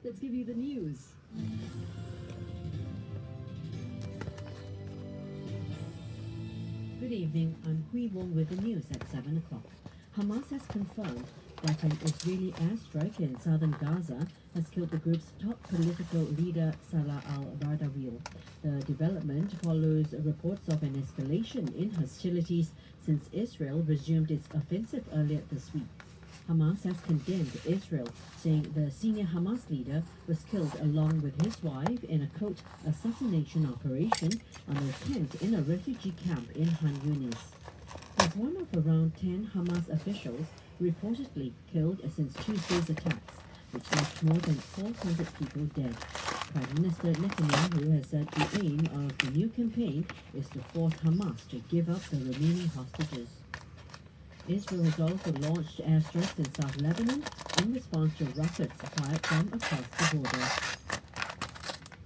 Let's give you the news. Good evening, I'm Hui Wong with the news at 7 o'clock. Hamas has confirmed that an Israeli airstrike in southern Gaza has killed the group's top political leader, Salah al-Bardawil. The development follows reports of an escalation in hostilities since Israel resumed its offensive earlier this week. Hamas has condemned Israel, saying the senior Hamas leader was killed along with his wife in a quote assassination operation on a tent in a refugee camp in Han Yunis. As one of around 10 Hamas officials reportedly killed since Tuesday's attacks, which left more than 400 people dead. Prime Minister Netanyahu has said the aim of the new campaign is to force Hamas to give up the remaining hostages. Israel has also launched airstrikes in South Lebanon in response to rockets fired from across the border.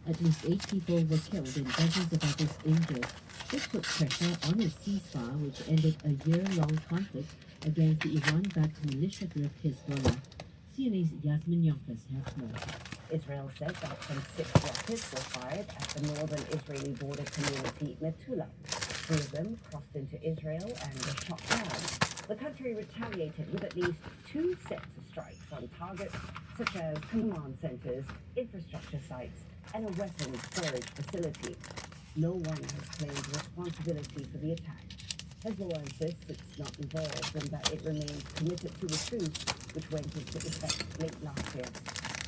At least 8 people were killed and dozens of others injured. This put pressure on a ceasefire which ended a year-long conflict against the Iran-backed militia group Hezbollah. CNA's Yasmin Yonkers has more. Israel said that some 6 rockets were fired at the northern Israeli border community Metula. 3 of them crossed into Israel and were shot down. The country retaliated with at least 2 sets of strikes on targets such as command centers, infrastructure sites, and a weapons storage facility. No one has claimed responsibility for the attack. Hezbollah insists it's not involved and that it remains committed to the truce, which went into effect late last year.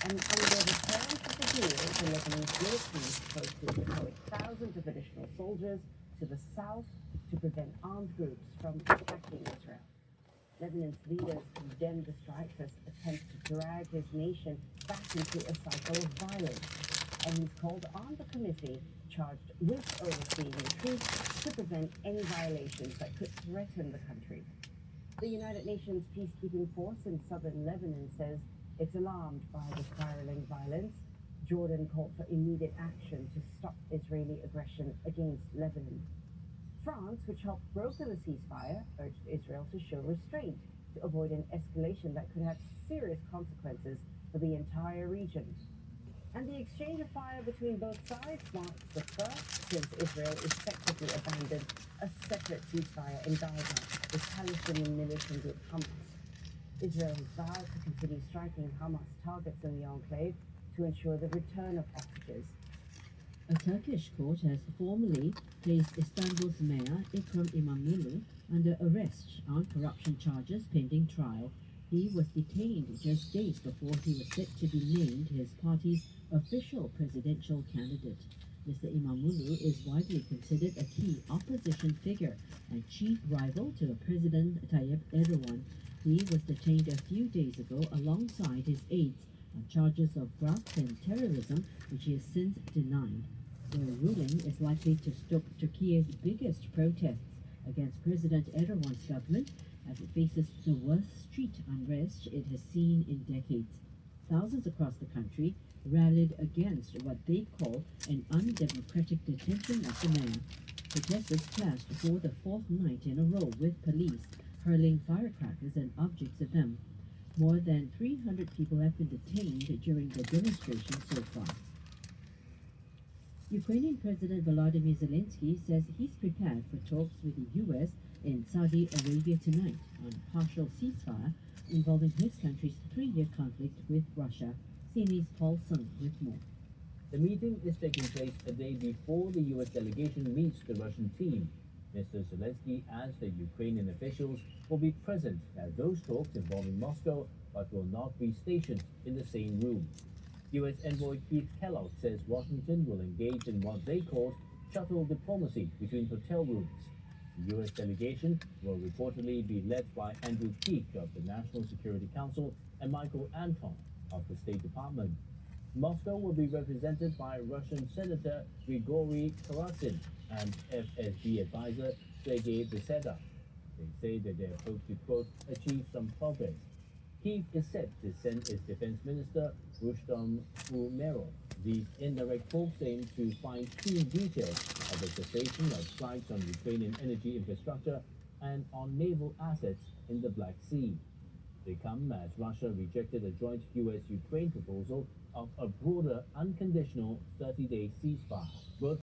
And under the terms of the deal, the Lebanese military is supposed to deploy thousands of additional soldiers to the south to prevent armed groups from attacking Israel. Lebanon's leaders condemned the strikes as attempts to drag his nation back into a cycle of violence, and he's called on the committee charged with overseeing the truce to prevent any violations that could threaten the country. The United Nations peacekeeping force in southern Lebanon says it's alarmed by the spiraling violence. Jordan called for immediate action to stop Israeli aggression against Lebanon. France, which helped broker the ceasefire, urged Israel to show restraint to avoid an escalation that could have serious consequences for the entire region. And the exchange of fire between both sides marks the first since Israel effectively abandoned a separate ceasefire in Gaza with Palestinian militant group Hamas. Israel has vowed to continue striking Hamas targets in the enclave to ensure the return of hostages. A Turkish court has formally placed Istanbul's mayor Ekrem İmamoğlu under arrest on corruption charges pending trial. He was detained just days before he was set to be named his party's official presidential candidate. Mr. İmamoğlu is widely considered a key opposition figure and chief rival to President Tayyip Erdogan. He was detained a few days ago alongside his aides on charges of graft and terrorism, which he has since denied. The ruling is likely to stop Turkey's biggest protests against President Erdogan's government as it faces the worst street unrest it has seen in decades. Thousands across the country rallied against what they call an undemocratic detention of the mayor. Protesters clashed for the 4th night in a row with police hurling firecrackers and objects at them. More than 300 people have been detained during the demonstration so far. Ukrainian President Volodymyr Zelensky says he's prepared for talks with the U.S. and Saudi Arabia tonight on a partial ceasefire involving his country's 3-year conflict with Russia. CNA's Paul Sung with more. The meeting is taking place a day before the U.S. delegation meets the Russian team. Mr. Zelensky adds that Ukrainian officials will be present at those talks involving Moscow, but will not be stationed in the same room. U.S. envoy Keith Kellogg says Washington will engage in what they call shuttle diplomacy between hotel rooms. The U.S. delegation will reportedly be led by Andrew Teague of the National Security Council and Michael Anton of the State Department. Moscow will be represented by Russian Senator Grigory Karasin and FSB advisor Sergei Beseda. They say that they hope to, quote, achieve some progress. Kyiv is set to send its defense minister, Rustam Umerov. These indirect talks aim to fine-tune details of the cessation of strikes on Ukrainian energy infrastructure and on naval assets in the Black Sea. They come as Russia rejected a joint U.S.-Ukraine proposal of a broader, unconditional 30-day ceasefire. Both